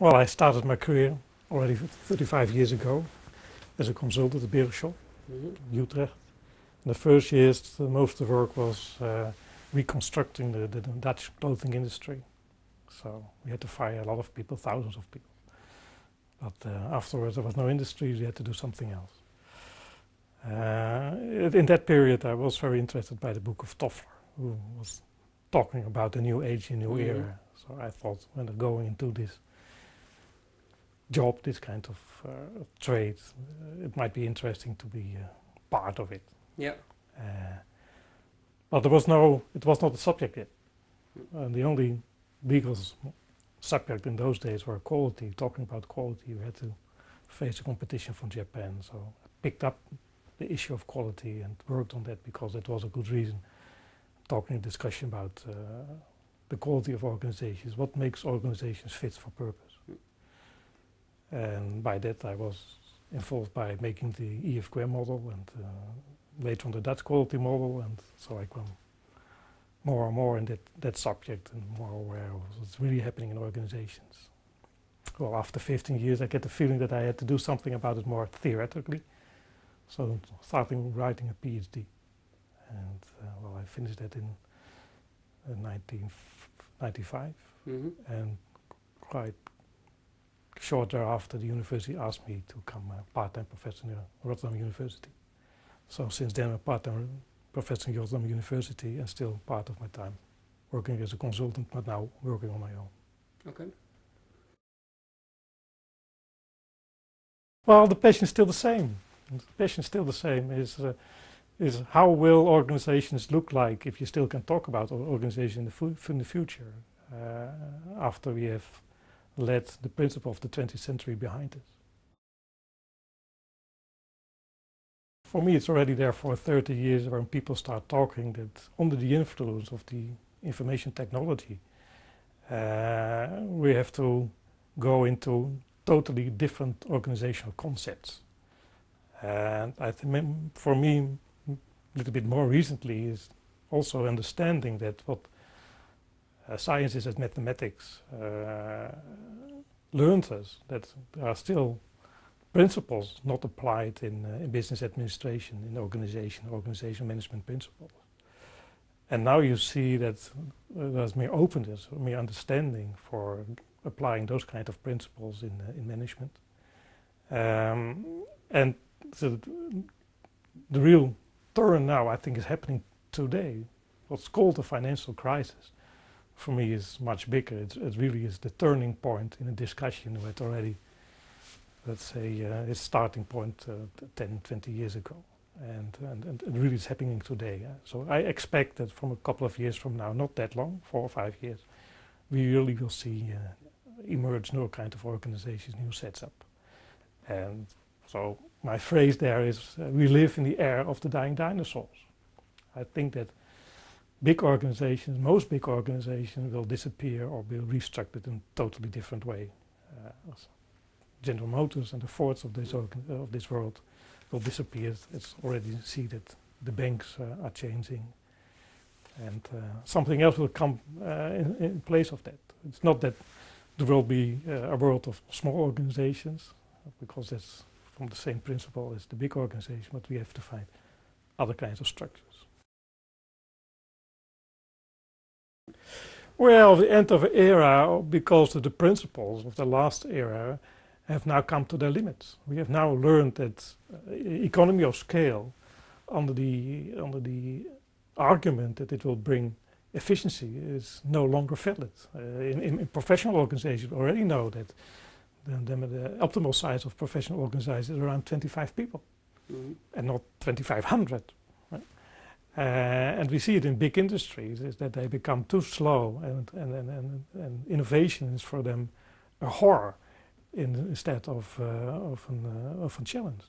Well, I started my career already 35 years ago as a consultant at Berenschot in Utrecht. In the first years, most of the work was reconstructing the Dutch clothing industry. So we had to fire a lot of people, thousands of people. But afterwards, there was no industry, we had to do something else. In that period, I was very interested by the book of Toffler, who was talking about the new age, a new era. So I thought, when going into this job, this kind of trade, it might be interesting to be part of it. Yeah. But it was not a subject yet. The only legal subject in those days were quality. Talking about quality, we had to face the competition from Japan. So I picked up the issue of quality and worked on that because it was a good reason. Talking a discussion about the quality of organizations, what makes organizations fit for purpose. And by that I was involved by making the EFQM model and later on the Dutch quality model, and so I come more and more in that subject and more aware of what's really happening in organizations. Well, after 15 years I get the feeling that I had to do something about it more theoretically, so starting writing a PhD. And well, I finished that in 1995, and quite short thereafter the university asked me to become a part-time professor in Rotterdam University. So since then I'm a part-time professor in Rotterdam University and still part of my time working as a consultant, but now working on my own. Okay. Well, the passion is still the same. The passion is still the same, is how will organizations look like if you still can talk about organizations in the future after we have let the principle of the 20th century behind us. For me, it's already there for 30 years when people start talking that under the influence of the information technology, we have to go into totally different organizational concepts. And I think for me, a little bit more recently, is also understanding that what sciences and mathematics learned us, that there are still principles not applied in business administration, in organization management principles. And now you see that there's more openness, more understanding for applying those kind of principles in management. And so the real turn now, I think, is happening today. What's called a financial crisis, for me, is much bigger. It really is the turning point in a discussion that already, let's say, its starting point 10, 20 years ago. And it really is happening today. So I expect that from a couple of years from now, not that long, 4 or 5 years, we really will see emerge new kind of organizations, new sets up. And so my phrase there is, we live in the era of the dying dinosaurs. I think that big organizations, most big organizations, will disappear or be restructured in a totally different way. General Motors and the Fords of this world will disappear. It's already see that the banks are changing, and something else will come in place of that. It's not that there will be a world of small organizations, because that's from the same principle as the big organization, but we have to find other kinds of structures. Well, the end of an era, because of the principles of the last era, have now come to their limits. We have now learned that economy of scale, under the argument that it will bring efficiency, is no longer valid. In professional organizations, we already know that the optimal size of professional organizations is around 25 people, and not 2,500. Right? And we see it in big industries, is that they become too slow, and innovation is for them a horror instead of a challenge.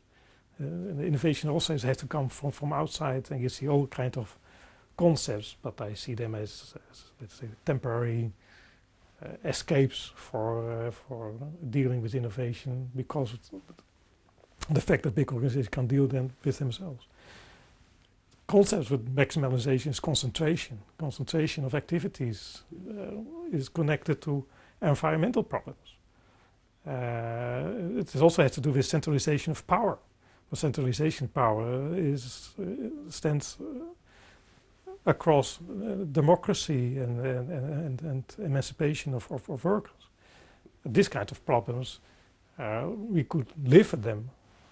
The innovation also has to come from outside, and you see all kinds of concepts, but I see them as let's say, temporary escapes for dealing with innovation, because of the fact that big organizations can deal with themselves. Concepts with maximization is concentration. Concentration of activities is connected to environmental problems. It also has to do with centralization of power. Well, centralization power stands across democracy and emancipation of workers. This kind of problems, we could live with them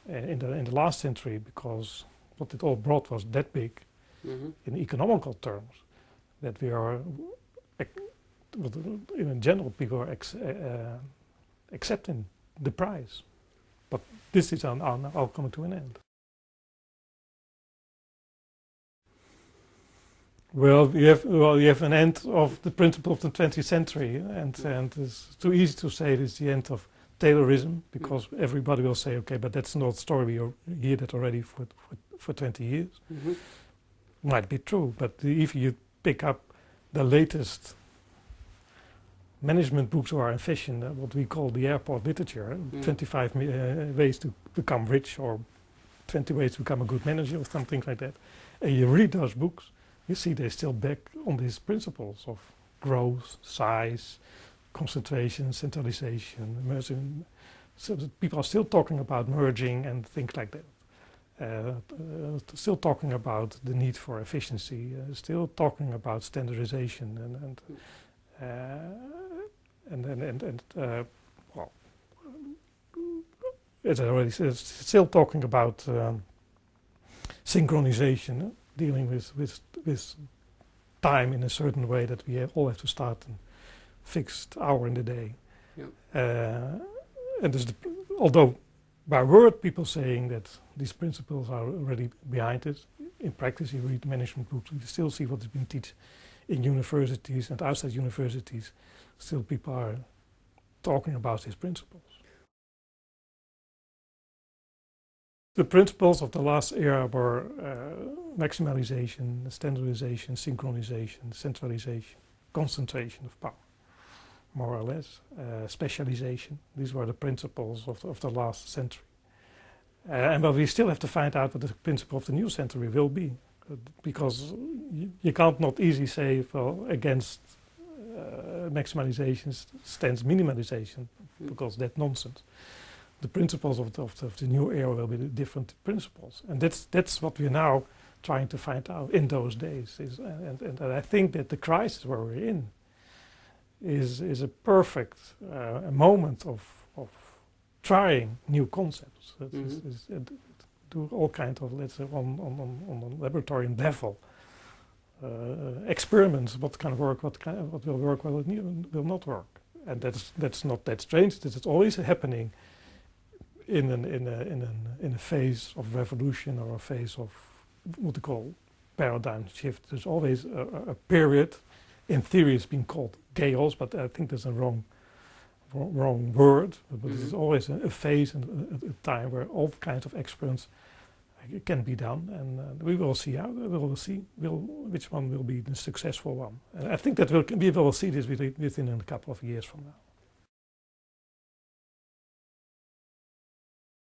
in the last century, because what it all brought was that big in economical terms, that we are, in general, people are accepting the price. But this is now coming to an end. Well, you have an end of the principle of the 20th century, and it's too easy to say it's the end of Taylorism, because everybody will say, okay, but that's not a story, we hear that already for 20 years. Might be true, but if you pick up the latest management books who are in fashion, what we call the airport literature, 25 ways to become rich, or 20 ways to become a good manager, or something like that, and you read those books, you see they're still back on these principles of growth, size, concentration, centralization, merging. So that people are still talking about merging and things like that. Still talking about the need for efficiency, still talking about standardization well, as I already said, still talking about synchronization, dealing with time in a certain way, that we all have to start a fixed hour in the day. And although by word people saying that these principles are already behind it, in practice you read management books, you still see what is being taught in universities and outside universities. Still people are talking about these principles. The principles of the last era were maximalization, standardization, synchronization, centralization, concentration of power, more or less, specialization. These were the principles of the last century. But we still have to find out what the principle of the new century will be, because you can't not easily say, well, against maximalization stands minimalization, because that's nonsense. The principles of the new era will be the different principles, and that's what we're now trying to find out in those days. And I think that the crisis where we're in is a perfect moment of trying new concepts. Do all kinds of, let's say, on a laboratory level experiments. What can work? What will work? What will not work? And that's not that strange. This is always happening in a phase of revolution, or a phase of what we call paradigm shift. There's always a period. In theory, it's been called chaos, but I think that's a wrong word. But it's always a phase and a time where all kinds of experiments can be done, and we will see which one will be the successful one. And I think that we will see this within a couple of years from now.